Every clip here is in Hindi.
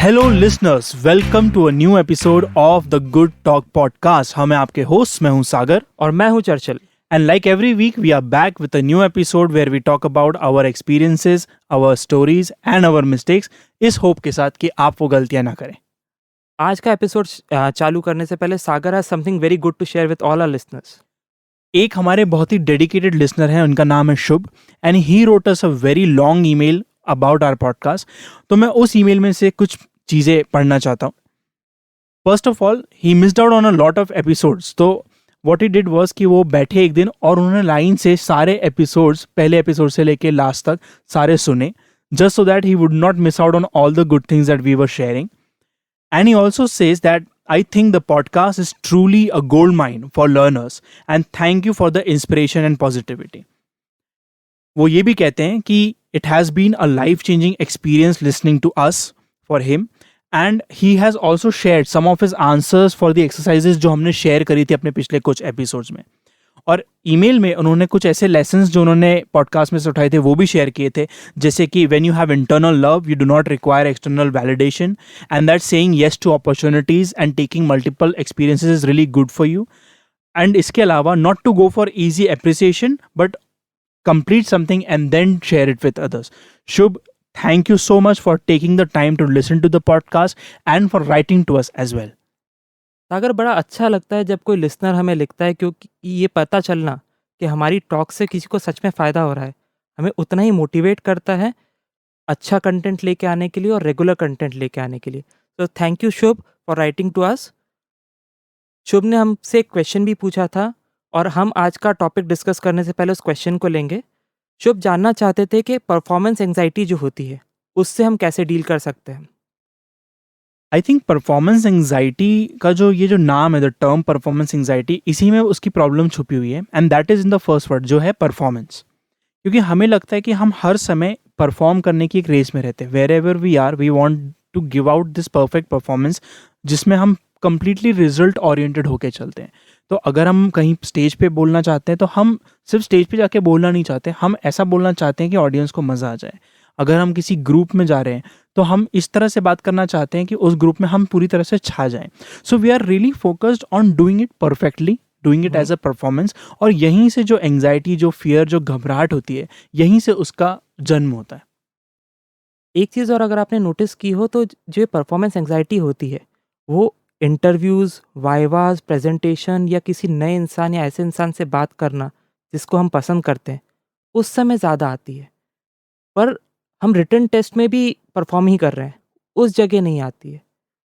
Hello listeners, welcome to a new episode of the good talk podcast. हम हैं आपके होस्ट, मैं हूं सागर और मैं हूं Churchill. And like every week we are back with a new episode where we talk about our experiences, our stories and our mistakes, इस होप के साथ कि आप वो गलतियां ना करें। आज का एपिसोड चालू करने से पहले Sagar has something very good to share with all our listeners. एक हमारे बहुत ही डेडिकेटेड लिसनर हैं, उनका नाम है Shubh, and he wrote us a very long email about our podcast. तो मैं उस ईमेल में से कुछ चीज़ें पढ़ना चाहता हूँ। First of all, he missed out on a lot of episodes. तो व्हाट ही डिड वाज कि वो बैठे एक दिन और उन्होंने लाइन से सारे एपिसोड्स, पहले एपिसोड से लेके लास्ट तक सारे सुने, just so that he would not miss out on all the good things that we were sharing. And he also says that I think the podcast is truly a gold mine for learners, and thank you for the inspiration and positivity. वो ये भी कहते हैं कि it has been a life-changing experience listening to us for him, and he has also shared some of his answers for the exercises जो हमने शेयर करी थी अपने पिछले कुछ एपिसोड्स में। और ईमेल में उन्होंने कुछ ऐसे लेसन्स जो उन्होंने पॉडकास्ट में से उठाए थे वो भी शेयर किए थे, जैसे कि when you have internal love you do not require external validation, and that saying yes to opportunities and taking multiple experiences is really good for you. And इसके अलावा not to go for easy appreciation but complete something and then share it with others. Shubh, thank you so much for taking the time to listen to the podcast and for writing to us as well. सागर, बड़ा अच्छा लगता है जब कोई लिसनर हमें लिखता है, क्योंकि ये पता चलना कि हमारी टॉक से किसी को सच में फ़ायदा हो रहा है हमें उतना ही मोटिवेट करता है अच्छा कंटेंट लेके आने के लिए और रेगुलर कंटेंट लेके आने के लिए। तो thank you Shubh for writing to us. Shubh ने हमसे एक क्वेश्चन भी पूछा था और हम आज का टॉपिक डिस्कस करने से पहले उस क्वेश्चन को लेंगे। शुभ जानना चाहते थे कि परफॉर्मेंस एंग्जाइटी जो होती है उससे हम कैसे डील कर सकते हैं। आई थिंक परफॉर्मेंस एंग्जाइटी का जो नाम है, द टर्म परफॉर्मेंस एंग्जाइटी, इसी में उसकी प्रॉब्लम छुपी हुई है, and that is in the first word जो है परफॉर्मेंस। क्योंकि हमें लगता है कि हम हर समय परफॉर्म करने की एक रेस में रहते हैं। Wherever we are we want to give out this perfect performance जिसमें हम कंप्लीटली रिजल्ट ओरिएंटेड होके चलते हैं। तो अगर हम कहीं स्टेज पे बोलना चाहते हैं तो हम सिर्फ स्टेज पे जाके बोलना नहीं चाहते, हम ऐसा बोलना चाहते हैं कि ऑडियंस को मज़ा आ जाए। अगर हम किसी ग्रुप में जा रहे हैं तो हम इस तरह से बात करना चाहते हैं कि उस ग्रुप में हम पूरी तरह से छा जाएं। So we are really focused on doing it perfectly, doing it as a performance. और यहीं से जो एंग्जाइटी, जो फियर, जो घबराहट होती है, यहीं से उसका जन्म होता है। एक चीज़ और अगर आपने नोटिस की हो तो जो परफॉर्मेंस एंग्जाइटी होती है वो इंटरव्यूज़, वाइवाज, प्रेजेंटेशन या किसी नए इंसान या ऐसे इंसान से बात करना जिसको हम पसंद करते हैं उस समय ज़्यादा आती है। पर हम रिटन टेस्ट में भी परफॉर्म ही कर रहे हैं, उस जगह नहीं आती है।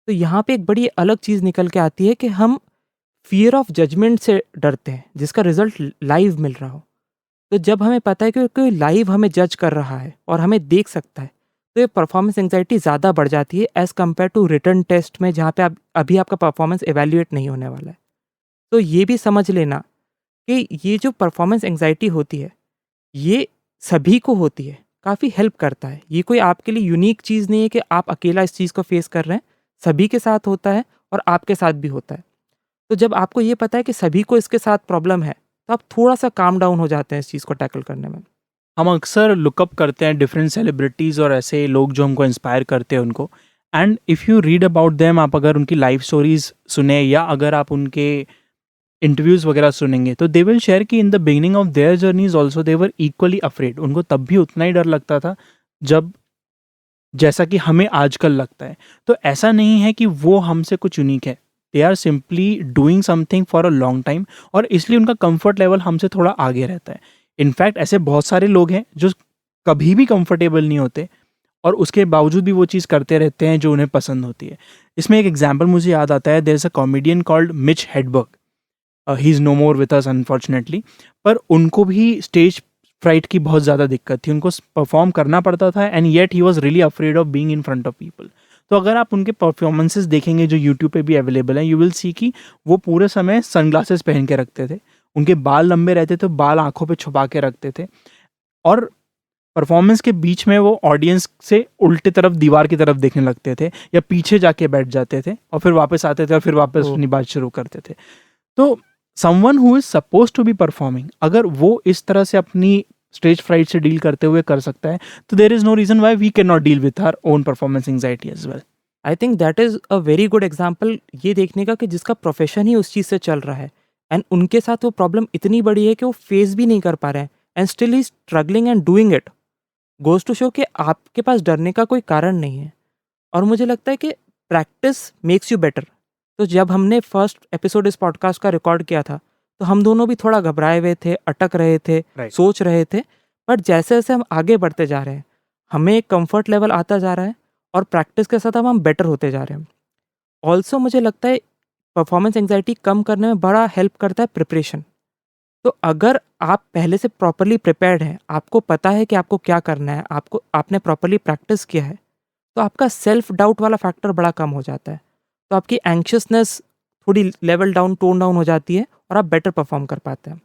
तो यहाँ पे एक बड़ी अलग चीज़ निकल के आती है कि हम फियर ऑफ जजमेंट से डरते हैं जिसका रिजल्ट लाइव मिल रहा हो। तो जब हमें पता है कि कोई लाइव हमें जज कर रहा है और हमें देख सकता है तो ये परफॉर्मेंस एंग्जाइटी ज़्यादा बढ़ जाती है as compare to written test में जहाँ पे अभी आपका परफॉर्मेंस एवेल्यूएट नहीं होने वाला है। तो ये भी समझ लेना कि ये जो परफॉर्मेंस एंग्जाइटी होती है ये सभी को होती है, काफ़ी हेल्प करता है। ये कोई आपके लिए यूनिक चीज़ नहीं है कि आप अकेला इस चीज़ को फेस कर रहे हैं, सभी के साथ होता है और आपके साथ भी होता है। तो जब आपको ये पता है कि सभी को इसके साथ प्रॉब्लम है तो आप थोड़ा सा काम डाउन हो जाते हैं इस चीज़ को टैकल करने में। हम अक्सर लुकअप करते हैं डिफरेंट सेलिब्रिटीज़ और ऐसे लोग जो हमको इंस्पायर करते हैं उनको, and if you read about them, आप अगर उनकी लाइफ स्टोरीज सुने या अगर आप उनके इंटरव्यूज़ वगैरह सुनेंगे तो दे विल शेयर कि in the beginning of their journeys also they were equally afraid. उनको तब भी उतना ही डर लगता था जब जैसा कि हमें आजकल लगता है। तो ऐसा नहीं है कि वो हमसे कुछ यूनिक है, they are simply doing something for a long time, और इसलिए उनका कंफर्ट लेवल हमसे थोड़ा आगे रहता है। इनफैक्ट ऐसे बहुत सारे लोग हैं जो कभी भी कंफर्टेबल नहीं होते और उसके बावजूद भी वो चीज़ करते रहते हैं जो उन्हें पसंद होती है। इसमें एक एग्जाम्पल मुझे याद आता है, there is a comedian called Mitch Hedberg. He is no more with us unfortunately, पर उनको भी स्टेज फ्राइट की बहुत ज़्यादा दिक्कत थी, उनको परफॉर्म करना पड़ता था, and yet he was really afraid of being in front of people. तो अगर आप उनके परफॉर्मेंसेस देखेंगे जो यूट्यूब पे भी अवेलेबल हैं, यू विल सी कि वो पूरे समय सनग्लासेस पहन के रखते थे, उनके बाल लंबे रहते थे, बाल आंखों पे छुपा के रखते थे, और परफॉर्मेंस के बीच में वो ऑडियंस से उल्टे तरफ, दीवार की तरफ देखने लगते थे या पीछे जाके बैठ जाते थे और फिर वापस आते थे और फिर वापस अपनी बात शुरू करते थे। तो someone who is suppose to be performing, अगर वो इस तरह से अपनी स्टेज फ्राइट से डील करते हुए कर सकता है, तो there is no reason why we can not deal with our own performance anxiety as well. I think that is a very good example ये देखने का कि जिसका प्रोफेशन ही उस चीज़ से चल रहा है एंड उनके साथ वो प्रॉब्लम इतनी बड़ी है कि वो फेस भी नहीं कर पा रहे हैं and still he struggling and doing it, goes to show कि आपके पास डरने का कोई कारण नहीं है। और मुझे लगता है कि प्रैक्टिस मेक्स यू बेटर। तो जब हमने फर्स्ट एपिसोड इस पॉडकास्ट का रिकॉर्ड किया था, तो हम दोनों भी थोड़ा घबराए हुए थे, अटक रहे थे, राइट। सोच रहे थे। बट जैसे-जैसे हम आगे बढ़ते जा रहे हैं, हमें एक कम्फर्ट लेवल आता जा रहा है और प्रैक्टिस के साथ अब हम बेटर होते जा रहे हैं। ऑल्सो मुझे लगता है परफॉर्मेंस एंग्जायटी कम करने में बड़ा हेल्प करता है प्रिपरेशन। तो अगर आप पहले से प्रॉपर्ली प्रिपेयर्ड हैं, आपको पता है कि आपको क्या करना है, आपने प्रॉपर्ली प्रैक्टिस किया है, तो आपका सेल्फ डाउट वाला फैक्टर बड़ा कम हो जाता है। तो आपकी एंग्शियसनेस थोड़ी लेवल डाउन, टोन डाउन हो जाती है और आप बेटर परफॉर्म कर पाते हैं।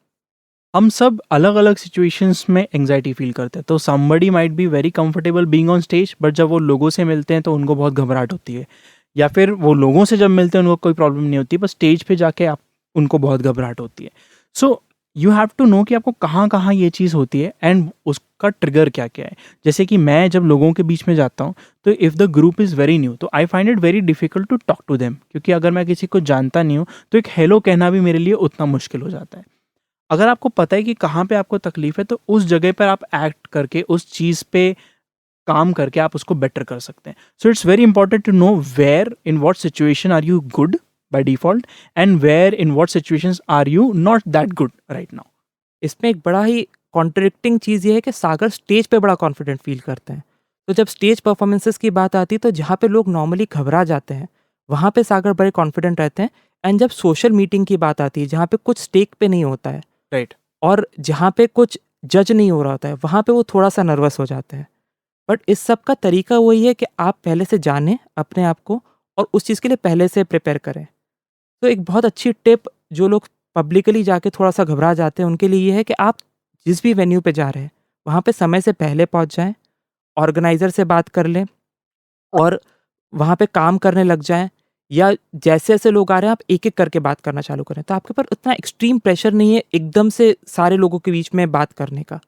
हम सब अलग-अलग सिचुएशंस में एंग्जायटी फ़ील करते हैं। तो somebody might be very comfortable being on stage, but जब वो लोगों से मिलते हैं तो उनको बहुत घबराहट होती है। या फिर वो लोगों से जब मिलते हैं उनको कोई प्रॉब्लम नहीं होती, बस स्टेज पे जाके आप उनको बहुत घबराहट होती है। So you have to know कि आपको कहाँ-कहाँ ये चीज़ होती है एंड उसका ट्रिगर क्या-क्या है। जैसे कि मैं जब लोगों के बीच में जाता हूँ, तो if the group is very new, तो I find it very difficult to talk to them, क्योंकि अगर मैं किसी को जानता नहीं हूँ, तो एक हेलो कहना भी मेरे लिए उतना मुश्किल हो जाता है। अगर आपको पता है कि कहाँ पे आपको तकलीफ है, तो उस जगह पर आप एक्ट करके उस चीज़ पे काम करके आप उसको बेटर कर सकते हैं। So it's very important to know where in what situation are you good by default and where in what situations are you not that good right now. इसमें एक बड़ा ही कॉन्ट्रडिक्टिंग चीज़ ये है कि सागर स्टेज पे बड़ा कॉन्फिडेंट फ़ील करते हैं। तो जब स्टेज परफॉर्मेंसेस की बात आती है, तो जहाँ पे लोग नॉर्मली घबरा जाते हैं, वहाँ पे सागर बड़े कॉन्फिडेंट रहते हैं। एंड जब सोशल मीटिंग की बात आती है, जहाँ पे कुछ स्टेक पे नहीं होता है राइट। और जहाँ पे कुछ जज नहीं हो रहा होता है, वहाँ पे वो थोड़ा-सा नर्वस हो जाते हैं। बट इस सब का तरीका वही है कि आप पहले से जानें अपने आप को और उस चीज़ के लिए पहले से प्रिपेयर करें। तो एक बहुत अच्छी टिप जो लोग पब्लिकली जाके थोड़ा-सा घबरा जाते हैं, उनके लिए ये है कि आप जिस भी वेन्यू पे जा रहे हैं, वहाँ पे समय से पहले पहुँच जाएँ, ऑर्गेनाइज़र से बात कर लें और वहाँ पे काम करने लग जाएँ, या जैसे-जैसे लोग आ रहे हैं, आप एक-एक करके बात करना चालू करें। तो आपके ऊपर उतना एक्सट्रीम प्रेशर नहीं है एकदम से सारे लोगों के बीच में बात करने का।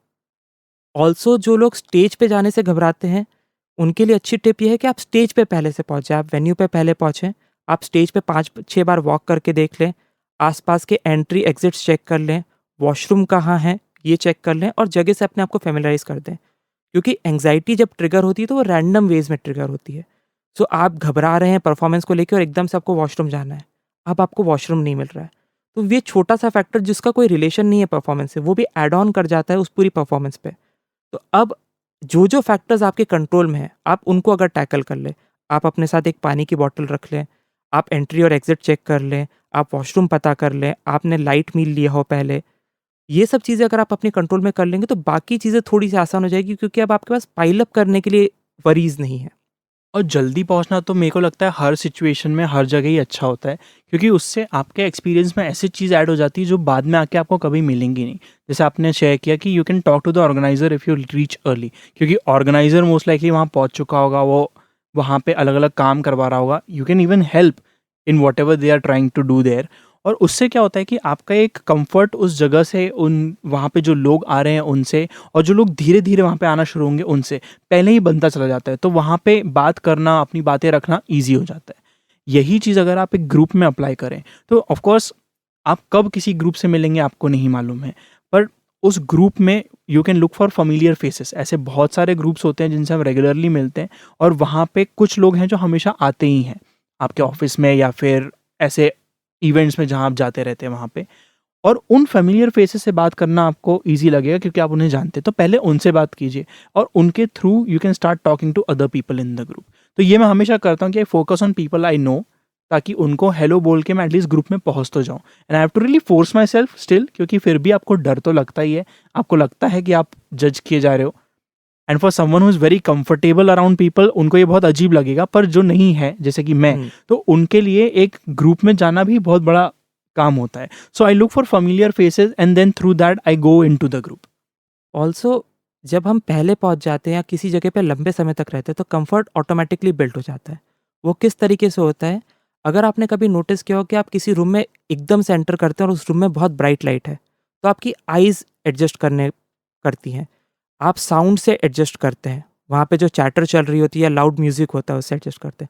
ऑल्सो जो लोग स्टेज पे जाने से घबराते हैं, उनके लिए अच्छी टिप ये है कि आप स्टेज पे पहले से पहुँच जाएँ, आप वेन्यू पे पहले पहुँचें। आप स्टेज पे 5-6 बार वॉक करके देख लें, आस-पास के एंट्री एग्ज़िट्स चेक कर लें, वॉशरूम कहाँ है, ये चेक कर लें और जगह से अपने आप को फ़ैमिलियराइज़ कर दें। क्योंकि एंग्ज़ायटी जब ट्रिगर होती है, तो वो रैंडम वेज़ में ट्रिगर होती है। सो आप घबरा रहे हैं परफ़ॉर्मेंस को लेके और एकदम से आपको वॉशरूम जाना है। अब आपको वॉशरूम नहीं मिल रहा है। तो ये छोटा-सा फैक्टर जिसका कोई रिलेशन नहीं है परफ़ॉर्मेंस से, वो भी ऐड ऑन कर जाता है उस पूरी परफ़ॉर्मेंस पे। तो अब जो-जो फैक्टर्स आपके कंट्रोल में हैं, आप उनको अगर टैकल कर लें, आप अपने साथ एक पानी की बॉटल रख लें, आप एंट्री और एग्ज़िट चेक कर लें, आप वॉशरूम पता कर लें, आपने लाइट मील लिया हो पहले, ये सब चीज़ें अगर आप अपने कंट्रोल में कर लेंगे, तो बाकी चीज़ें थोड़ी-सी आसान हो जाएगी, क्योंकि अब आपके पास पाइल अप करने के लिए वरीज़ नहीं है। और जल्दी पहुंचना तो मेरे को लगता है हर सिचुएशन में हर जगह ही अच्छा होता है, क्योंकि उससे आपके एक्सपीरियंस में ऐसी चीज़ ऐड हो जाती है जो बाद में आके आपको कभी मिलेंगी नहीं। जैसे आपने शेयर किया कि you can talk to the organiser if you reach early, क्योंकि ऑर्गेनाइजर मोस्ट लाइकली वहाँ पहुँच चुका होगा, वो वहाँ पे अलग अलग काम करवा रहा होगा। You can even help in whatever they are trying to do there. और उससे क्या होता है कि आपका एक कंफर्ट उस जगह से, उन वहाँ पे जो लोग आ रहे हैं उनसे, और जो लोग धीरे धीरे वहाँ पे आना शुरू होंगे उनसे पहले ही बनता चला जाता है। तो वहाँ पे बात करना, अपनी बातें रखना ईज़ी हो जाता है। यही चीज़ अगर आप एक ग्रुप में अप्लाई करें, तो ऑफ कोर्स आप कब किसी ग्रुप से मिलेंगे आपको नहीं मालूम है, पर उस ग्रुप में you can look for familiar faces. ऐसे बहुत सारे ग्रुप्स होते हैं जिनसे हम रेगुलरली मिलते हैं, और वहाँ पे कुछ लोग हैं जो हमेशा आते ही हैं, आपके ऑफ़िस में या फिर ऐसे इवेंट्स में जहाँ आप जाते रहते हैं वहाँ पे। और उन फ़ैमिलियर फेसेस से बात करना आपको ईज़ी लगेगा, क्योंकि आप उन्हें जानते हैं। तो पहले उनसे बात कीजिए, और उनके through you can start talking to other people in the group. तो ये मैं हमेशा करता हूँ कि I focus on people I know, ताकि उनको हेलो बोल के मैं एटलीस्ट ग्रुप में पहुँच तो जाऊँ। And I have to really force myself still, क्योंकि फिर भी आपको डर तो लगता ही है। आपको लगता है कि आप जज किए जा रहे हो, and for someone who is very comfortable around people, उनको ये बहुत अजीब लगेगा। पर जो नहीं है, जैसे कि मैं, हुँ। तो उनके लिए एक ग्रुप में जाना भी बहुत बड़ा काम होता है। So I look for familiar faces and then through that I go into the group. Also जब हम पहले पहुंच जाते हैं या किसी जगह पे लंबे समय तक रहते हैं, तो कंफर्ट ऑटोमेटिकली बिल्ड हो जाता है। वो किस तरीके से होता है, अगर आपने कभी नोटिस किया हो कि आप किसी रूम में एकदम से एंटर करते हैं और उस रूम में बहुत ब्राइट लाइट है, तो आपकी आइज़ एडजस्ट करने करती हैं। आप साउंड से एडजस्ट करते हैं, वहाँ पे जो चैटर चल रही होती है या लाउड म्यूज़िक होता है उससे एडजस्ट करते हैं।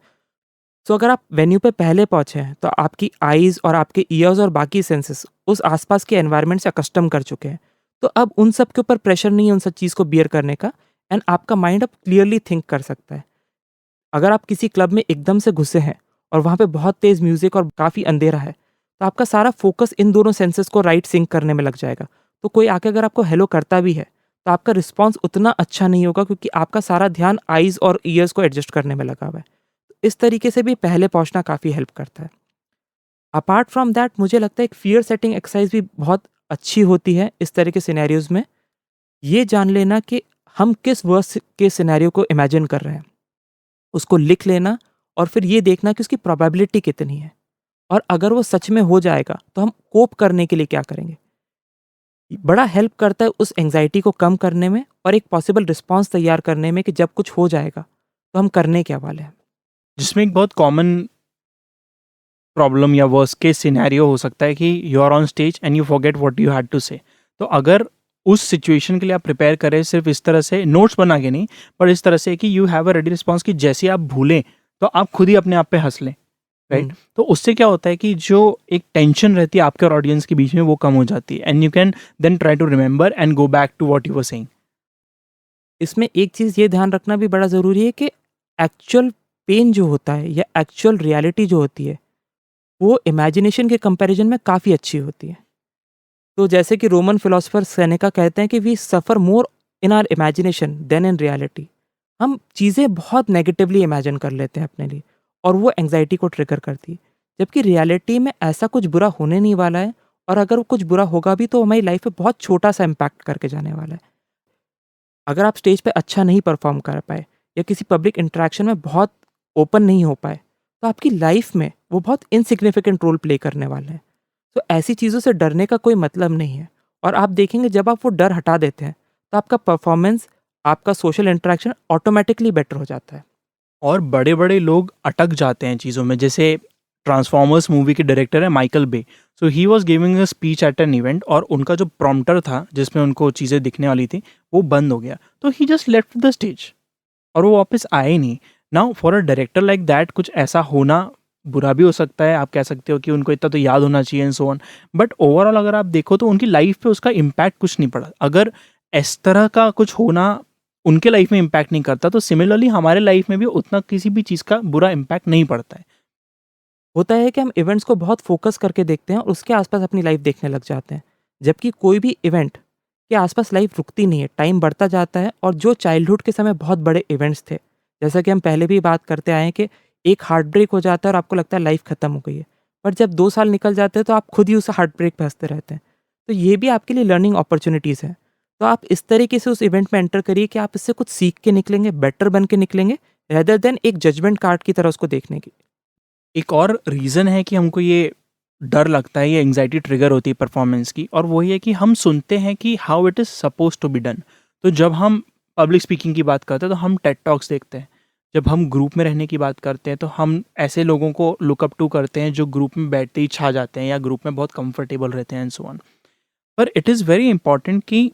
सो अगर आप वेन्यू पे पहले पहुँचे हैं, तो आपकी आईज़ और आपके ईयर्स और बाकी सेंसेस उस आसपास के एनवायरनमेंट से अकस्टम कर चुके हैं। तो अब उन सब के ऊपर प्रेशर नहीं है उन सब चीज़ को बियर करने का, एंड आपका माइंड अब क्लियरली थिंक कर सकता है। अगर आप किसी क्लब में एकदम से घुसे हैं और वहाँ पे बहुत तेज़ म्यूज़िक और काफ़ी अंधेरा है, तो आपका सारा फ़ोकस इन दोनों सेंसेस को राइट सिंक करने में लग जाएगा। तो कोई आके अगर आपको हेलो करता भी है, तो आपका रिस्पॉन्स उतना अच्छा नहीं होगा, क्योंकि आपका सारा ध्यान आईज़ और ईयर्स को एडजस्ट करने में लगा हुआ है। इस तरीके से भी पहले पहुँचना काफ़ी हेल्प करता है। अपार्ट फ्रॉम दैट मुझे लगता है एक फ़ियर सेटिंग एक्सरसाइज़ भी बहुत अच्छी होती है इस तरह के सिनेरियोज़ में। ये जान लेना कि हम किस वर्स्ट के सिनेरियो को इमेजिन कर रहे हैं, उसको लिख लेना और फिर ये देखना कि उसकी प्रोबेबिलिटी कितनी है, और अगर वो सच में हो जाएगा तो हम कोप करने के लिए क्या करेंगे। बड़ा हेल्प करता है उस एंग्जाइटी को कम करने में और एक पॉसिबल रिस्पॉन्स तैयार करने में कि जब कुछ हो जाएगा तो हम करने क्या वाले हैं। जिसमें एक बहुत कॉमन प्रॉब्लम या वर्स्ट केस सिनेरियो हो सकता है कि you are on stage and you forget what you had to say. तो अगर उस सिचुएशन के लिए आप प्रिपेयर करें सिर्फ इस तरह से नोट्स बना के नहीं, पर इस तरह से कि you have a ready response कि जैसे आप भूलें तो आप खुद ही अपने आप पे हंस लें, राइट? तो उससे क्या होता है कि जो एक टेंशन रहती है आपके और ऑडियंस के बीच में वो कम हो जाती है, and you can then try to remember and go back to what you were saying. इसमें एक चीज़ ये ध्यान रखना भी बड़ा ज़रूरी है कि एक्चुअल पेन जो होता है या एक्चुअल रियलिटी जो होती है, वो इमेजिनेशन के कंपैरिजन में काफ़ी अच्छी होती है। तो जैसे कि रोमन फिलोसोफर सेनेका कहते हैं कि we suffer more in our imagination than in reality. हम चीज़ें बहुत नेगेटिवली इमेजिन कर लेते हैं अपने लिए, और वो एंग्जाइटी को ट्रिगर करती है। जबकि रियलिटी में ऐसा कुछ बुरा होने नहीं वाला है, और अगर वो कुछ बुरा होगा भी तो हमारी लाइफ पे बहुत छोटा-सा इम्पैक्ट करके जाने वाला है। अगर आप स्टेज पे अच्छा नहीं परफ़ॉर्म कर पाए या किसी पब्लिक इंटरैक्शन में बहुत ओपन नहीं हो पाए, तो आपकी लाइफ में वो बहुत इनसिग्निफिकेंट रोल प्ले करने वाले हैं। तो ऐसी चीज़ों से डरने का कोई मतलब नहीं है, और आप देखेंगे जब आप वो डर हटा देते हैं, तो आपका परफ़ॉर्मेंस, आपका सोशल इंटरैक्शन ऑटोमैटिकली बेटर हो जाता है। और बड़े-बड़े लोग अटक जाते हैं चीज़ों में, जैसे ट्रांसफॉर्मर्स मूवी के डायरेक्टर है Michael Bay. So he was giving a speech at an event और उनका जो प्रॉम्प्टर था जिसमें उनको चीज़ें दिखने वाली थी वो बंद हो गया, तो ही जस्ट लेफ्ट द स्टेज और वो वापस आए ही नहीं। Now for a director like that कुछ ऐसा होना बुरा भी हो सकता है, आप कह सकते हो कि उनको इतना तो याद होना चाहिए and so on, but overall अगर आप देखो तो उनकी लाइफ पे उसका इम्पैक्ट कुछ नहीं पड़ा। अगर इस तरह का कुछ होना उनके लाइफ में इम्पैक्ट नहीं करता, तो सिमिलरली हमारे लाइफ में भी उतना किसी भी चीज़ का बुरा इम्पैक्ट नहीं पड़ता है। होता है कि हम इवेंट्स को बहुत फोकस करके देखते हैं और उसके आसपास अपनी लाइफ देखने लग जाते हैं, जबकि कोई भी इवेंट के आसपास लाइफ रुकती नहीं है, टाइम बढ़ता जाता है। और जो चाइल्डहुड के समय बहुत बड़े इवेंट्स थे, जैसा कि हम पहले भी बात करते आए हैं कि एक हार्ट ब्रेक हो जाता है और आपको लगता है लाइफ खत्म हो गई है, पर जब 2 साल निकल जाते हैं तो आप खुद ही उस हार्ट ब्रेक पे हंसते रहते हैं। तो ये भी आपके लिए लर्निंग अपॉर्चुनिटीज़ हैं। तो आप इस तरीके से उस इवेंट में एंटर करिए कि आप इससे कुछ सीख के निकलेंगे, बेटर बन के निकलेंगे, रेदर देन एक जजमेंट कार्ड की तरह उसको देखने की। एक और रीज़न है कि हमको ये डर लगता है, ये एंग्जायटी ट्रिगर होती है परफॉर्मेंस की, और वो ये है कि हम सुनते हैं कि how it is supposed to be done. तो जब हम पब्लिक स्पीकिंग की बात करते हैं तो हम टेड टॉक्स देखते हैं। जब हम ग्रुप में रहने की बात करते हैं तो हम ऐसे लोगों को लुक अप टू करते हैं जो ग्रुप में बैठते ही छा जाते हैं या ग्रुप में बहुत कंफर्टेबल रहते हैं एंड सो ऑन। पर इट इज़ वेरी इंपॉर्टेंट कि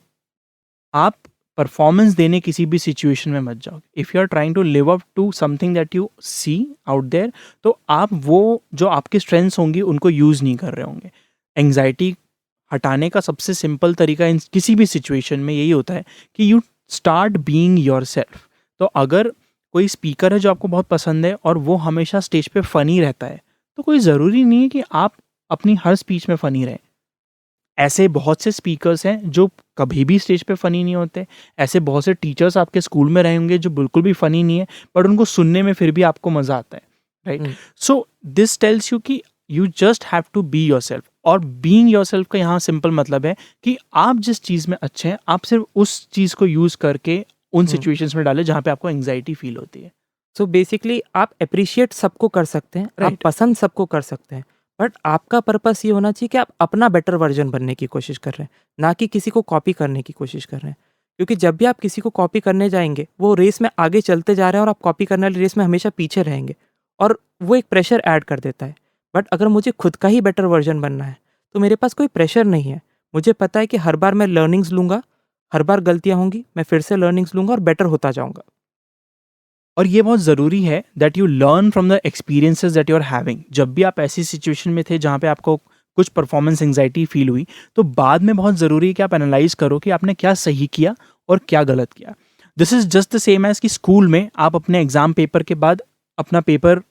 आप परफॉर्मेंस देने किसी भी सिचुएशन में मत जाओ। If you are trying to live up to something that you see out there, तो आप वो जो आपकी स्ट्रेंथ्स होंगी उनको यूज़ नहीं कर रहे होंगे। एंग्जाइटी हटाने का सबसे सिंपल तरीका इन किसी भी सिचुएशन में यही होता है कि यू स्टार्ट बीइंग योरसेल्फ। तो अगर कोई स्पीकर है जो आपको बहुत पसंद है और वो हमेशा स्टेज पे फ़नी रहता है, तो कोई ज़रूरी नहीं है कि आप अपनी हर स्पीच में फ़नी रहें। ऐसे बहुत से स्पीकर्स हैं जो कभी भी स्टेज पे फ़नी नहीं होते। ऐसे बहुत से टीचर्स आपके स्कूल में रहे होंगे जो बिल्कुल भी फ़नी नहीं है, बट उनको सुनने में फिर भी आपको मज़ा आता है, right? Hmm. So this tells you कि you just have to be yourself, और बीइंग योरसेल्फ का यहाँ सिंपल मतलब है कि आप जिस चीज़ में अच्छे हैं, आप सिर्फ उस चीज़ को यूज़ करके उन हम्म। सिचुएशंस में डालें जहाँ पे आपको एंग्जायटी फ़ील होती है, सो बेसिकली आप अप्रिशिएट सबको कर सकते हैं, आप राइट? पसंद सबको कर सकते हैं, बट आपका पर्पस ये होना चाहिए कि आप अपना बेटर वर्जन बनने की कोशिश कर रहे हैं, ना कि किसी को कॉपी करने की कोशिश कर रहे हैं। क्योंकि जब भी आप किसी को कॉपी करने जाएंगे, वो रेस में आगे चलते जा रहे हैं और आप कॉपी करने वाली रेस में हमेशा पीछे रहेंगे, और वो एक प्रेशर ऐड कर देता है। बट अगर मुझे खुद का ही बेटर वर्जन बनना है, तो मेरे पास कोई प्रेशर नहीं है। मुझे पता है कि हर बार मैं लर्निंग्स लूँगा, हर बार गलतियाँ होंगी, मैं फिर से लर्निंग्स लूँगा और बेटर होता जाऊँगा। और ये बहुत ज़रूरी है that you learn from the experiences that you are having. जब भी आप ऐसी सिचुएशन में थे जहाँ पे आपको कुछ परफॉर्मेंस एंग्जाइटी फील हुई, तो बाद में बहुत ज़रूरी है कि आप एनालाइज करो कि आपने क्या सही किया और क्या गलत किया। This is just the same as कि स्कूल में आप अपने एग्जाम पेपर के बाद अपना पेपर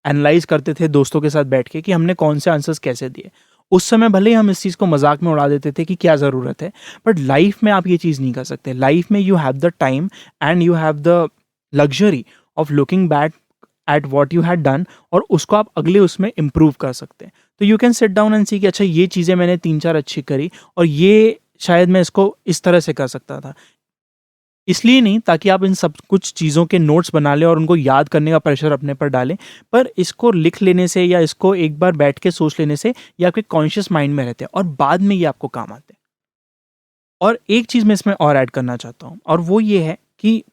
एनालाइज करते थे दोस्तों के साथ बैठ के कि हमने कौन से आंसर्स कैसे दिए। उस समय भले ही हम इस चीज़ को मजाक में उड़ा देते थे कि क्या ज़रूरत है, बट लाइफ में आप ये चीज़ नहीं कर सकते। लाइफ में you have the time and you have the luxury of looking back at what you had done, और उसको आप अगले उसमें इम्प्रूव कर सकते हैं। तो you can sit down and see कि अच्छा ये चीज़ें मैंने 3-4 अच्छी करी और ये शायद मैं इसको इस तरह से कर सकता था। इसलिए नहीं ताकि आप इन सब कुछ चीज़ों के नोट्स बना लें और उनको याद करने का प्रेशर अपने पर डालें, पर इसको लिख लेने से या इसको एक बार बैठ के सोच लेने से ये आपके कॉन्शियस माइंड में रहते हैं और बाद में ये आपको काम आते हैं। और एक चीज़ मैं इसमें और ऐड करना चाहता हूँ, और वो ये है कि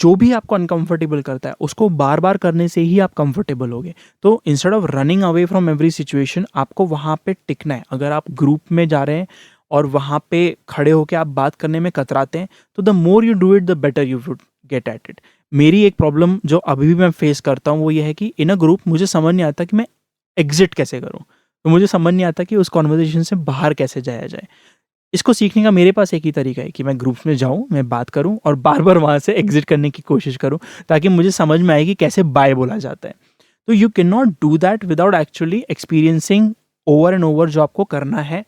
जो भी आपको अनकंफर्टेबल करता है उसको बार बार करने से ही आप कंफर्टेबल होगे। तो instead of running away from every situation, आपको वहाँ पे टिकना है। अगर आप ग्रुप में जा रहे हैं और वहाँ पे खड़े होकर आप बात करने में कतराते हैं, तो the more you do it the better you would get at it. मेरी एक प्रॉब्लम जो अभी भी मैं फेस करता हूँ वो ये है कि इन अ ग्रुप मुझे समझ नहीं आता कि मैं एग्जिट कैसे करूँ। तो मुझे समझ नहीं आता कि उस कॉन्वर्जेशन से बाहर कैसे जाया जाए। इसको सीखने का मेरे पास एक ही तरीका है कि मैं ग्रुप्स में जाऊँ, मैं बात करूँ और बार-बार वहाँ से एग्ज़िट करने की कोशिश करूँ, ताकि मुझे समझ में आए कि कैसे बाय बोला जाता है। तो you can not do that without actually experiencing over and over जो आपको करना है,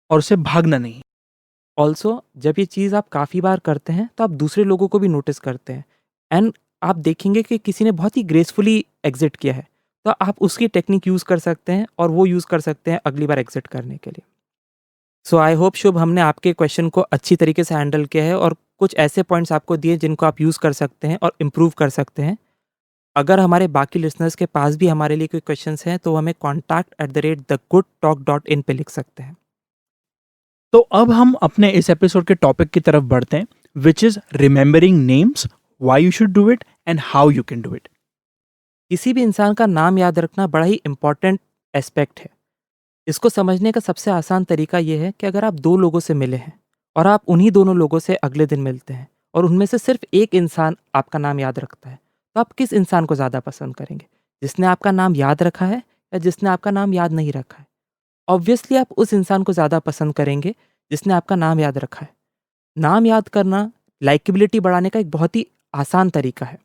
और उससे भागना नहीं। ऑल्सो जब ये चीज़ आप काफ़ी बार करते हैं तो आप दूसरे लोगों को भी नोटिस करते हैं एंड आप देखेंगे कि किसी ने बहुत ही ग्रेसफुली एग्जिट किया है, तो आप उसकी टेक्निक यूज़ कर सकते हैं और वो यूज़ कर सकते हैं अगली बार एग्जिट करने के लिए। सो आई होप शुभ हमने आपके क्वेश्चन को अच्छी तरीके से हैंडल किया है और कुछ ऐसे पॉइंट्स आपको दिए जिनको आप यूज़ कर सकते हैं और इम्प्रूव कर सकते हैं। अगर हमारे बाकी लिसनर्स के पास भी हमारे लिए कोई क्वेश्चंस हैं तो वो हमें contact@thegoodtalk.in पे लिख सकते हैं। तो अब हम अपने इस एपिसोड के टॉपिक की तरफ बढ़ते हैं, which is remembering names, why you should do it and how you can do it. किसी भी इंसान का नाम याद रखना बड़ा ही इम्पोर्टेंट एस्पेक्ट है। इसको समझने का सबसे आसान तरीका ये है कि अगर आप 2 लोगों से मिले हैं और आप उन्हीं दोनों लोगों से अगले दिन मिलते हैं और उनमें से सिर्फ एक इंसान आपका नाम याद रखता है, तो आप किस इंसान को ज़्यादा पसंद करेंगे? जिसने आपका नाम याद रखा है या जिसने आपका नाम याद नहीं रखा है? ऑब्वियसली आप उस इंसान को ज़्यादा पसंद करेंगे जिसने आपका नाम याद रखा है। नाम याद करना लाइकेबिलिटी बढ़ाने का एक बहुत ही आसान तरीका है।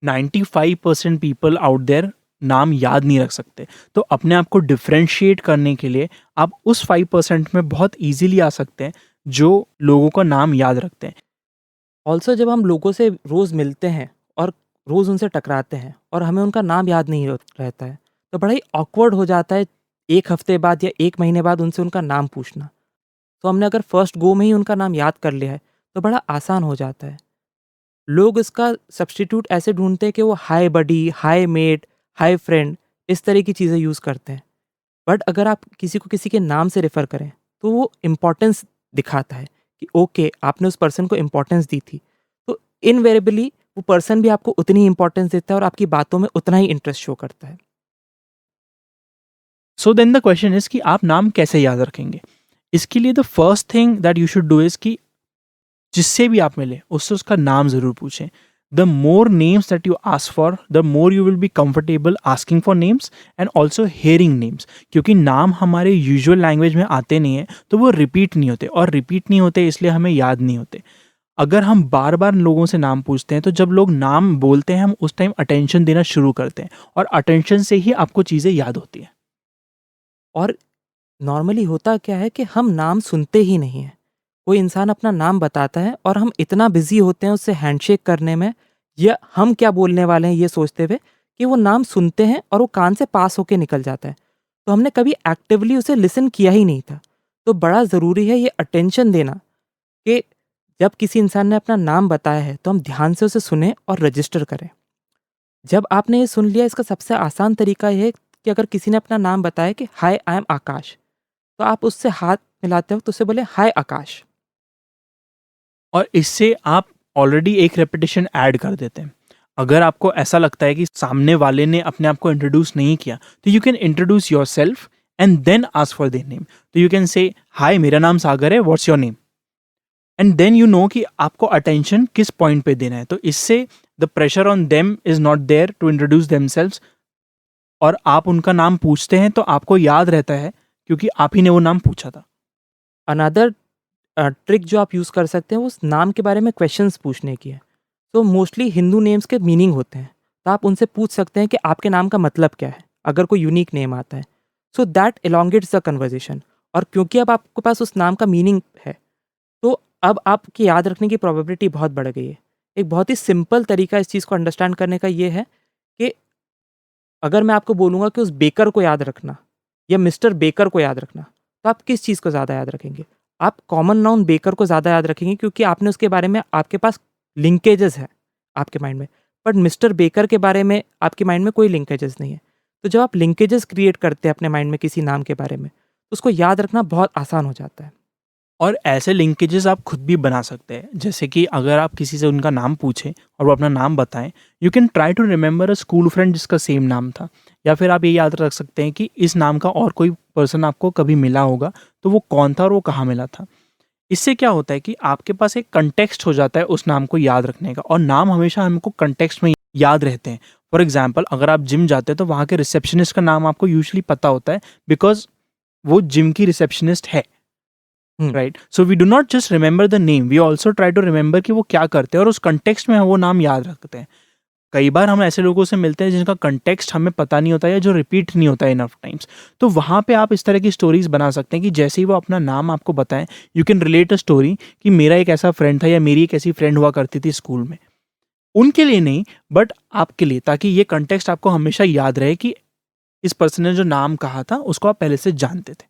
95% पीपल आउट देयर नाम याद नहीं रख सकते। तो अपने आप को डिफरेंशिएट करने के लिए आप उस 5% में बहुत ईज़िली आ सकते हैं जो लोगों का नाम याद रखते हैं। ऑल्सो जब हम लोगों से रोज़ मिलते हैं और रोज़ उनसे टकराते हैं और हमें उनका नाम याद नहीं रहता है, तो बड़ा ही ऑकवर्ड हो जाता है 1 हफ्ते बाद या 1 महीने बाद उनसे उनका नाम पूछना। तो हमने अगर फर्स्ट गो में ही उनका नाम याद कर लिया है, तो बड़ा आसान हो जाता है। लोग इसका सब्स्टिट्यूट ऐसे ढूँढते हैं कि वो हाय बडी, हाय मेट, हाय फ्रेंड इस तरह की चीज़ें यूज़ करते हैं। बट अगर आप किसी को किसी के नाम से रेफ़र करें, तो वो इम्पोर्टेंस दिखाता है कि ओके, आपने उस पर्सन को इम्पोर्टेंस दी थी। तो इनवेरिएबली वो पर्सन भी आपको उतनी ही इम्पोर्टेंस देता है और आपकी बातों में उतना ही इंटरेस्ट शो करता है। So then the question is कि आप नाम कैसे याद रखेंगे? इसके लिए the first thing that you should do is कि जिससे भी आप मिले उससे उसका नाम ज़रूर पूछें। The more names that you ask for, the more you will be comfortable asking for names and also hearing names. क्योंकि नाम हमारे यूजुअल लैंग्वेज में आते नहीं हैं, तो वो रिपीट नहीं होते, और रिपीट नहीं होते इसलिए हमें याद नहीं होते। अगर हम बार बार लोगों से नाम पूछते हैं, तो जब लोग नाम बोलते हैं हम उस टाइम अटेंशन देना शुरू करते हैं, और अटेंशन से ही आपको चीज़ें याद होती हैं। और नॉर्मली होता क्या है कि हम नाम सुनते ही नहीं हैं। कोई इंसान अपना नाम बताता है और हम इतना बिज़ी होते हैं उससे हैंडशेक करने में या हम क्या बोलने वाले हैं ये सोचते हुए कि वो नाम सुनते हैं और वो कान से पास होके निकल जाता है। तो हमने कभी एक्टिवली उसे लिसन किया ही नहीं था। तो बड़ा ज़रूरी है ये अटेंशन देना कि जब किसी इंसान ने अपना नाम बताया है तो हम ध्यान से उसे सुने और रजिस्टर करें। जब आपने ये सुन लिया, इसका सबसे आसान तरीका ये है कि अगर किसी ने अपना नाम बताया कि हाय आई एम आकाश, तो आप उससे हाथ मिलाते हो तो उसे बोले हाय आकाश। और इससे आप ऑलरेडी एक रेपिटेशन ऐड कर देते हैं। अगर आपको ऐसा लगता है कि सामने वाले ने अपने आप को इंट्रोड्यूस नहीं किया, तो you can introduce yourself and then ask for their name. तो यू कैन से हाय, मेरा नाम सागर है, what's your name. And then you know कि आपको अटेंशन किस पॉइंट पे देना है, तो इससे the pressure on them is not there to introduce themselves, और आप उनका नाम पूछते हैं तो आपको याद रहता है क्योंकि आप ही ने वो नाम पूछा था। अनदर ट्रिक जो आप यूज़ कर सकते हैं वो उस नाम के बारे में क्वेश्चंस पूछने की है। तो मोस्टली हिंदू नेम्स के मीनिंग होते हैं, तो आप उनसे पूछ सकते हैं कि आपके नाम का मतलब क्या है, अगर कोई यूनिक नेम आता है। So that elongates the conversation. और क्योंकि अब आपके पास उस नाम का मीनिंग है, तो अब आपकी याद रखने की प्रोबेबिलिटी बहुत बढ़ गई है। एक बहुत ही सिंपल तरीका इस चीज़ को अंडरस्टैंड करने का ये है कि अगर मैं आपको बोलूँगा कि उस बेकर को याद रखना या मिस्टर बेकर को याद रखना, तो आप किस चीज़ को ज़्यादा याद रखेंगे? आप कॉमन नाउन बेकर को ज़्यादा याद रखेंगे क्योंकि आपने उसके बारे में, आपके पास लिंकेजेस है आपके माइंड में। बट मिस्टर बेकर के बारे में आपके माइंड में कोई लिंकेजेस नहीं है। तो जब आप लिंकेजेस क्रिएट करते हैं अपने माइंड में किसी नाम के बारे में, तो उसको याद रखना बहुत आसान हो जाता है। और ऐसे लिंकेजेस आप खुद भी बना सकते हैं, जैसे कि अगर आप किसी से उनका नाम पूछें और वो अपना नाम बताएं, you can try to remember a school friend जिसका सेम नाम था, या फिर आप ये याद रख सकते हैं कि इस नाम का और कोई पर्सन आपको कभी मिला होगा तो वो कौन था और वो कहाँ मिला था। इससे क्या होता है कि आपके पास एक कंटेक्स्ट हो जाता है उस नाम को याद रखने का, और नाम हमेशा हमको कंटेक्स्ट में याद रहते हैं। फॉर एग्जाम्पल, अगर आप जिम जाते हैं तो वहाँ के रिसेप्शनिस्ट का नाम आपको यूजली पता होता है बिकॉज वो जिम की रिसेप्शनिस्ट है, हुँ। Right? So we do not just remember the name, we also try to remember कि वो क्या करते हैं, और उस कंटेक्स्ट में हम वो नाम याद रखते हैं। कई बार हम ऐसे लोगों से मिलते हैं जिनका कंटेक्स्ट हमें पता नहीं होता या जो रिपीट नहीं होता है इनफ टाइम्स, तो वहाँ पे आप इस तरह की स्टोरीज बना सकते हैं कि जैसे ही वो अपना नाम आपको बताएं, you can relate a story कि मेरा एक ऐसा फ्रेंड था या मेरी एक ऐसी फ्रेंड हुआ करती थी स्कूल में। उनके लिए नहीं, बट आपके लिए, ताकि ये कंटेक्स्ट आपको हमेशा याद रहे कि इस पर्सन ने जो नाम कहा था उसको आप पहले से जानते थे।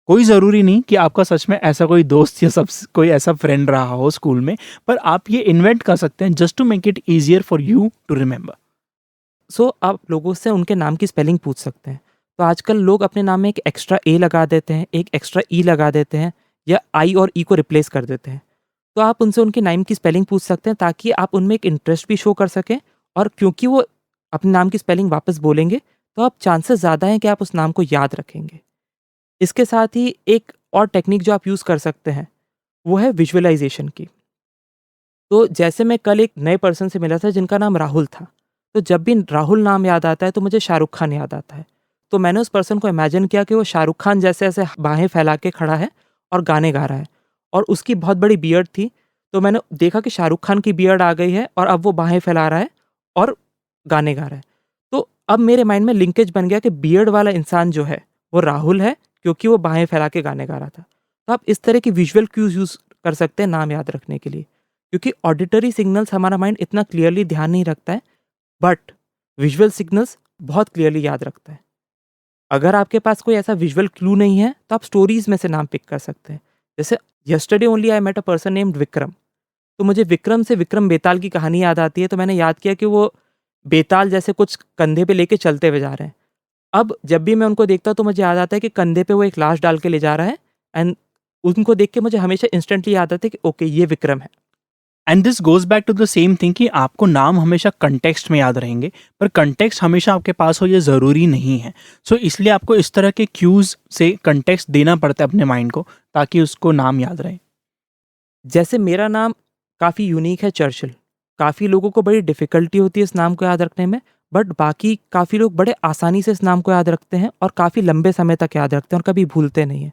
कोई ज़रूरी नहीं कि आपका सच में ऐसा कोई दोस्त या सब कोई ऐसा फ्रेंड रहा हो स्कूल में, पर आप ये इन्वेंट कर सकते हैं just to make it easier for you to remember. So आप लोगों से उनके नाम की स्पेलिंग पूछ सकते हैं। तो आजकल लोग अपने नाम में एक एक्स्ट्रा ए लगा देते हैं, एक एक्स्ट्रा ई लगा देते हैं, या आई और ई को रिप्लेस कर देते हैं। तो आप उनसे उनके नाम की स्पेलिंग पूछ सकते हैं ताकि आप उनमें एक इंटरेस्ट भी शो कर सकें, और क्योंकि वो अपने नाम की स्पेलिंग वापस बोलेंगे, तो आप चांसेस ज़्यादा हैं कि आप उस नाम को याद रखेंगे। इसके साथ ही एक और टेक्निक जो आप यूज़ कर सकते हैं, वो है विजुअलाइज़ेशन की। तो जैसे मैं कल एक नए पर्सन से मिला था जिनका नाम राहुल था। तो जब भी राहुल नाम याद आता है तो मुझे शाहरुख खान याद आता है। तो मैंने उस पर्सन को इमेजिन किया कि वो शाहरुख खान जैसे ऐसे बाहें फैला के खड़ा है और गाने गा रहा है, और उसकी बहुत बड़ी बियर्ड थी। तो मैंने देखा कि शाहरुख खान की बियर्ड आ गई है और अब वो बाहें फैला रहा है और गाने गा रहा है। तो अब मेरे माइंड में लिंकेज बन गया कि बियर्ड वाला इंसान जो है वो राहुल है, क्योंकि वो बाहें फैला के गाने गा रहा था। तो आप इस तरह की विजुअल क्यूज यूज़ कर सकते हैं नाम याद रखने के लिए, क्योंकि ऑडिटरी सिग्नल्स हमारा माइंड इतना क्लियरली ध्यान नहीं रखता है, बट विजुअल सिग्नल्स बहुत क्लियरली याद रखता है। अगर आपके पास कोई ऐसा विजुअल क्लू नहीं है तो आप स्टोरीज में से नाम पिक कर सकते हैं। जैसे yesterday only I met a person named Vikram. तो मुझे विक्रम से विक्रम बेताल की कहानी याद आती है, तो मैंने याद किया कि वो बेताल जैसे कुछ कंधे पे लेके चलते हुए जा रहे हैं। अब जब भी मैं उनको देखता हूँ तो मुझे याद आता है कि कंधे पे वो एक लाश डाल के ले जा रहा है, एंड उनको देख के मुझे हमेशा इंस्टेंटली याद आता है कि ओके ये विक्रम है। And this goes back to the same thing कि आपको नाम हमेशा कंटेक्स्ट में याद रहेंगे, पर कंटेक्स्ट हमेशा आपके पास हो ये ज़रूरी नहीं है। सो इसलिए आपको इस तरह के क्यूज से कंटेक्स्ट देना पड़ता है अपने माइंड को, ताकि उसको नाम याद रहे। जैसे मेरा नाम काफ़ी यूनिक है, चर्चिल। काफ़ी लोगों को बड़ी डिफ़िकल्टी होती है इस नाम को याद रखने में, बट बाकी काफ़ी लोग बड़े आसानी से इस नाम को याद रखते हैं और काफ़ी लंबे समय तक याद रखते हैं और कभी भूलते नहीं हैं।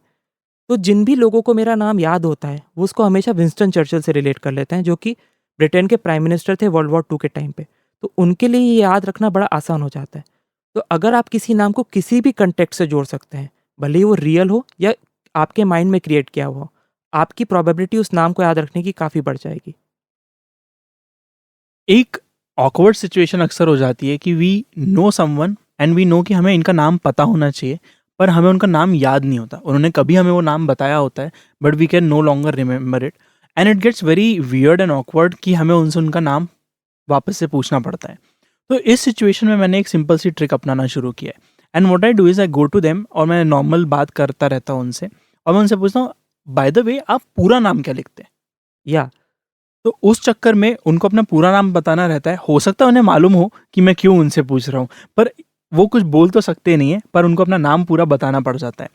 तो जिन भी लोगों को मेरा नाम याद होता है, वो उसको हमेशा विंस्टन चर्चिल से रिलेट कर लेते हैं, जो कि ब्रिटेन के प्राइम मिनिस्टर थे वर्ल्ड वॉर 2 के टाइम पे। तो उनके लिए ये याद रखना बड़ा आसान हो जाता है। तो अगर आप किसी नाम को किसी भी कॉन्टेक्स्ट से जोड़ सकते हैं, भले ही वो रियल हो या आपके माइंड में क्रिएट किया हुआ हो, आपकी प्रोबेबिलिटी उस नाम को याद रखने की काफ़ी बढ़ जाएगी। एक ऑकवर्ड सिचुएशन अक्सर हो जाती है कि we know someone and we know कि हमें इनका नाम पता होना चाहिए, पर हमें उनका नाम याद नहीं होता। उन्होंने कभी हमें वो नाम बताया होता है, but we can no longer remember it, and it gets very weird and awkward कि हमें उनसे उनका नाम वापस से पूछना पड़ता है। तो इस सिचुएशन में मैंने एक सिंपल सी ट्रिक अपनाना शुरू किया है, and what I do is I go to them, और मैं नॉर्मल बात करता रहता हूँ उनसे, और मैं उनसे पूछता हूँ, बाय द वे आप पूरा नाम क्या लिखते हैं? या तो उस चक्कर में उनको अपना पूरा नाम बताना रहता है। हो सकता है उन्हें मालूम हो कि मैं क्यों उनसे पूछ रहा हूँ, पर वो कुछ बोल तो सकते नहीं है, पर उनको अपना नाम पूरा बताना पड़ जाता है।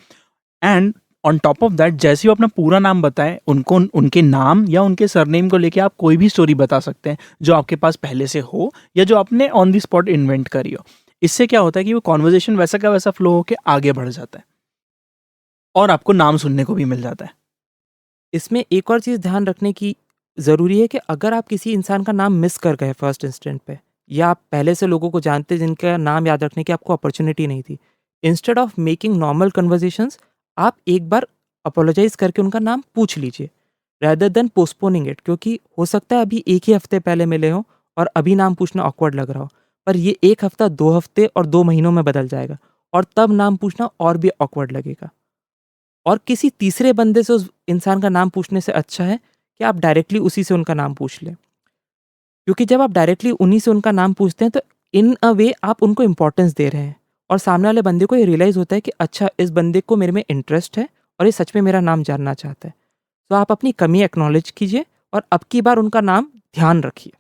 And on top of that जैसे ही वो अपना पूरा नाम बताएं, उनको उनके नाम या उनके सरनेम को लेके आप कोई भी स्टोरी बता सकते हैं जो आपके पास पहले से हो या जो आपने ऑन द स्पॉट इन्वेंट करी हो। इससे क्या होता है कि वो कॉन्वर्जेशन वैसा का वैसा फ्लो होकर आगे बढ़ जाता है और आपको नाम सुनने को भी मिल जाता है। इसमें एक और चीज़ ध्यान रखने की ज़रूरी है कि अगर आप किसी इंसान का नाम मिस कर गए फर्स्ट इंस्टेंट पे, या आप पहले से लोगों को जानते हैं जिनका नाम याद रखने की आपको अपॉर्चुनिटी नहीं थी, instead of making normal conversations, आप एक बार अपोलोजाइज करके उनका नाम पूछ लीजिए रैदर देन पोस्टपोनिंग इट, क्योंकि हो सकता है अभी एक ही हफ्ते पहले मिले हो और अभी नाम पूछना ऑकवर्ड लग रहा हो, पर ये एक हफ्ता 2 हफ्ते और 2 महीनों में बदल जाएगा और तब नाम पूछना और भी ऑकवर्ड लगेगा। और किसी तीसरे बंदे से उस इंसान का नाम पूछने से अच्छा है कि आप डायरेक्टली उसी से उनका नाम पूछ लें, क्योंकि जब आप डायरेक्टली उन्हीं से उनका नाम पूछते हैं तो इन अ वे आप उनको इम्पोर्टेंस दे रहे हैं और सामने वाले बंदे को ये रियलाइज़ होता है कि अच्छा, इस बंदे को मेरे में इंटरेस्ट है और ये सच में मेरा नाम जानना चाहता है। तो आप अपनी कमी एक्नॉलेज कीजिए और अब की बार उनका नाम ध्यान रखिए।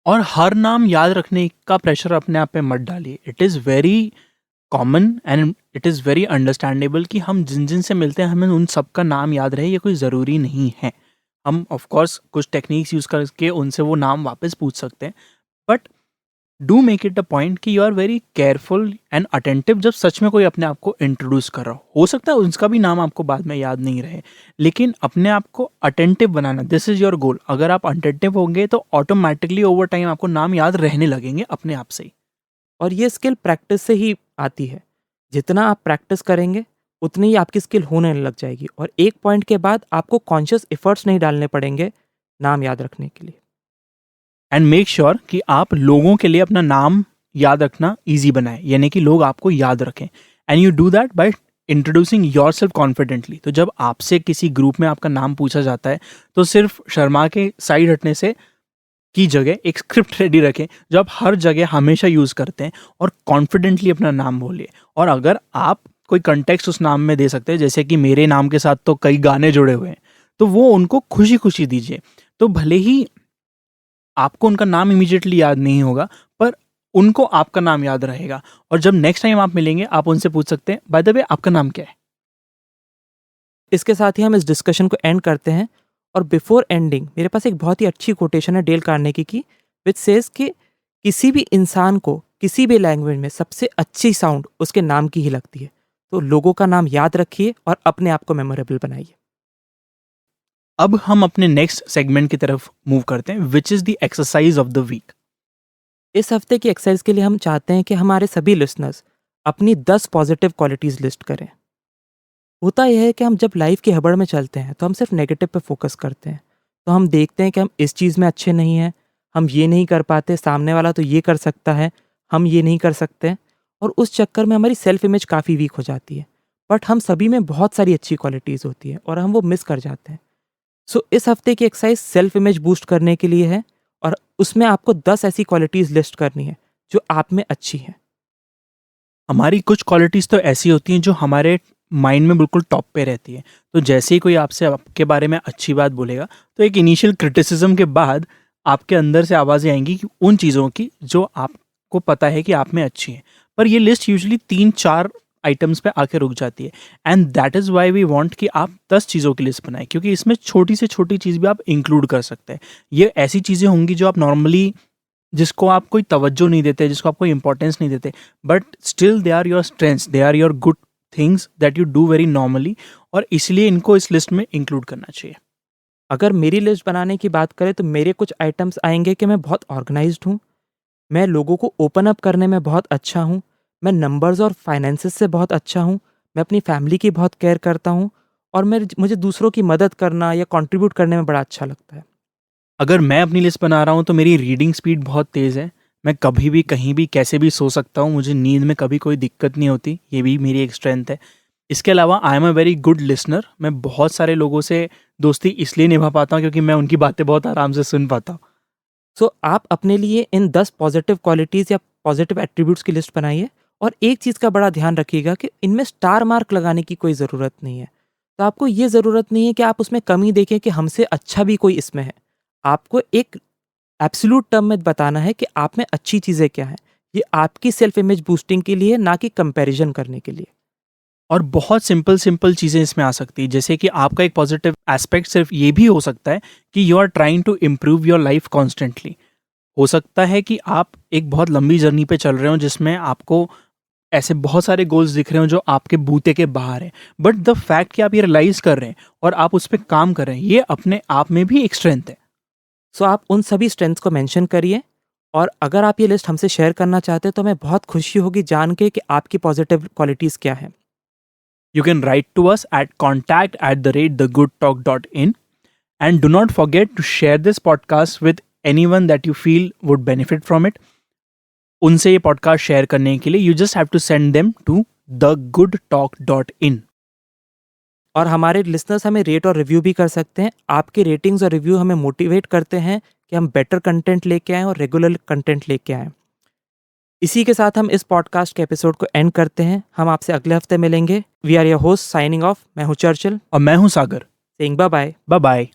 और हर नाम याद रखने का प्रेशर अपने आप पे मत डालिए। It is very common and it is very understandable कि हम जिन जिन से मिलते हैं हमें उन सब का नाम याद रहे, ये कोई ज़रूरी नहीं है। हम ऑफ कोर्स कुछ टेक्निक्स यूज़ करके उनसे वो नाम वापस पूछ सकते हैं, but do make it a point कि you are very careful and attentive जब सच में कोई अपने आप को इंट्रोड्यूस कर रहा हो सकता है उसका भी नाम आपको बाद में याद नहीं रहे, लेकिन अपने आप को attentive banana, this is your goal. अगर आप अटेंटिव होंगे तो ऑटोमेटिकली ओवर टाइम आपको नाम याद रहने लगेंगे अपने आप से ही। और ये स्किल प्रैक्टिस से ही आती है। जितना आप प्रैक्टिस करेंगे उतनी ही आपकी स्किल होने लग जाएगी और एक पॉइंट के बाद आपको कॉन्शियस एफर्ट्स नहीं डालने पड़ेंगे नाम याद रखने के लिए। एंड मेक श्योर कि आप लोगों के लिए अपना नाम याद रखना ईजी बनाएं, यानी कि लोग आपको याद रखें। And you do that by introducing your self confidently. तो जब आपसे किसी ग्रुप में आपका नाम पूछा जाता है तो सिर्फ शर्मा के साइड हटने से की जगह एक स्क्रिप्ट रेडी रखें जो आप हर जगह हमेशा यूज़ करते हैं और कॉन्फिडेंटली अपना नाम बोलिए। और अगर आप कोई कंटेक्स्ट उस नाम में दे सकते हैं, जैसे कि मेरे नाम के साथ तो कई गाने जुड़े हुए हैं, तो वो उनको खुशी खुशी दीजिए। तो भले ही आपको उनका नाम इमीडिएटली याद नहीं होगा, पर उनको आपका नाम याद रहेगा और जब नेक्स्ट टाइम आप मिलेंगे आप उनसे पूछ सकते हैं, बाय द वे आपका नाम क्या है। इसके साथ ही हम इस डिस्कशन को एंड करते हैं और बिफोर एंडिंग मेरे पास एक बहुत ही अच्छी कोटेशन है डेल कार्नेगी की, विच सेज कि किसी भी इंसान को किसी भी लैंग्वेज में सबसे अच्छी साउंड उसके नाम की ही लगती है। तो लोगों का नाम याद रखिए और अपने आप को मेमोरेबल बनाइए। अब हम अपने नेक्स्ट सेगमेंट की तरफ मूव करते हैं, which is the exercise of the week. इस हफ्ते की एक्सरसाइज के लिए हम चाहते हैं कि हमारे सभी लिसनर्स अपनी 10 पॉजिटिव क्वालिटीज़ लिस्ट करें। होता यह है कि हम जब लाइफ की हड़बड़ में चलते हैं तो हम सिर्फ नेगेटिव पे फोकस करते हैं। तो हम देखते हैं कि हम इस चीज़ में अच्छे नहीं हैं, हम ये नहीं कर पाते, सामने वाला तो ये कर सकता है, हम ये नहीं कर सकते, और उस चक्कर में हमारी सेल्फ इमेज काफ़ी वीक हो जाती है। बट हम सभी में बहुत सारी अच्छी क्वालिटीज़ होती है और हम वो मिस कर जाते हैं। सो इस हफ्ते की एक्सरसाइज सेल्फ इमेज बूस्ट करने के लिए है और उसमें आपको 10 ऐसी क्वालिटीज़ लिस्ट करनी है जो आप में अच्छी हैं। हमारी कुछ क्वालिटीज़ तो ऐसी होती हैं जो हमारे माइंड में बिल्कुल टॉप पे रहती है। तो जैसे ही कोई आपसे आपके बारे में अच्छी बात बोलेगा तो एक इनिशियल क्रिटिसिज्म के बाद आपके अंदर से आवाज़ें आएंगी कि उन चीज़ों की जो आपको पता है कि आप में अच्छी हैं। पर ये लिस्ट यूजुअली 3-4 आइटम्स पे आके रुक जाती है, and that is why we want कि आप 10 चीज़ों की लिस्ट बनाएं, क्योंकि इसमें छोटी से छोटी चीज़ भी आप इंक्लूड कर सकते हैं। ये ऐसी चीज़ें होंगी जो आप नॉर्मली, जिसको आप कोई तवज्जो नहीं देते, जिसको आप कोई इंपॉर्टेंस नहीं देते, but still they are your strengths, they are your good things that you do very normally, और इसलिए इनको इस लिस्ट में इंक्लूड करना चाहिए। अगर मेरी लिस्ट बनाने की बात करें तो मेरे कुछ आइटम्स आएंगे कि मैं बहुत ऑर्गेनाइज्ड हूँ, मैं लोगों को ओपन अप करने में बहुत अच्छा हूँ, मैं नंबर्स और फाइनेंसेस से बहुत अच्छा हूँ, मैं अपनी फैमिली की बहुत केयर करता हूँ और मुझे दूसरों की मदद करना या कंट्रीब्यूट करने में बड़ा अच्छा लगता है। अगर मैं अपनी लिस्ट बना रहा हूँ तो मेरी रीडिंग स्पीड बहुत तेज़ है। मैं कभी भी कहीं भी कैसे भी सो सकता हूँ, मुझे नींद में कभी कोई दिक्कत नहीं होती, ये भी मेरी एक स्ट्रेंथ है। इसके अलावा I am a very good listener. मैं बहुत सारे लोगों से दोस्ती इसलिए निभा पाता हूँ क्योंकि मैं उनकी बातें बहुत आराम से सुन पाता हूँ। सो आप अपने लिए इन 10 पॉजिटिव क्वालिटीज़ या पॉजिटिव एट्रीब्यूट्स की लिस्ट बनाइए और एक चीज़ का बड़ा ध्यान रखिएगा कि इनमें स्टार मार्क लगाने की कोई ज़रूरत नहीं है। तो आपको ये ज़रूरत नहीं है कि आप उसमें कमी देखें कि हमसे अच्छा भी कोई इसमें है। आपको एक एब्सोल्यूट टर्म में बताना है कि आप में अच्छी चीज़ें क्या हैं। ये आपकी सेल्फ इमेज बूस्टिंग के लिए, ना कि कंपैरिजन करने के लिए। और बहुत सिंपल चीज़ें इसमें आ सकती है, जैसे कि आपका एक पॉजिटिव एस्पेक्ट सिर्फ ये भी हो सकता है कि you are trying to improve your life constantly. हो सकता है कि आप एक बहुत लंबी जर्नी पे चल रहे हो जिसमें आपको ऐसे बहुत सारे गोल्स दिख रहे हो जो आपके बूते के बाहर है, बट द फैक्ट कि आप ये रियलाइज कर रहे हैं और आप उस पर काम कर रहे हैं, ये अपने आप में भी एक स्ट्रेंथ है। सो आप उन सभी स्ट्रेंथ्स को मेंशन करिए, और अगर आप ये लिस्ट हमसे शेयर करना चाहते हैं तो हमें बहुत खुशी होगी जान के कि आपकी पॉजिटिव क्वालिटीज़ क्या हैं। You can write to us at contact@thegoodtalk.in, and do not forget to share this podcast with anyone that you feel would benefit from it. उनसे ये पॉडकास्ट शेयर करने के लिए you just have to send them to thegoodtalk.in. और हमारे लिसनर्स हमें रेट और रिव्यू भी कर सकते हैं। आपके रेटिंग्स और रिव्यू हमें मोटिवेट करते हैं कि हम बेटर कंटेंट लेके आएँ और रेगुलर कंटेंट लेके आएँ। इसी के साथ हम इस पॉडकास्ट के एपिसोड को एंड करते हैं। हम आपसे अगले हफ्ते मिलेंगे। We are your host signing off. मैं हूँ चर्चिल और मैं हूँ Sagar. Saying bye bye. Bye bye.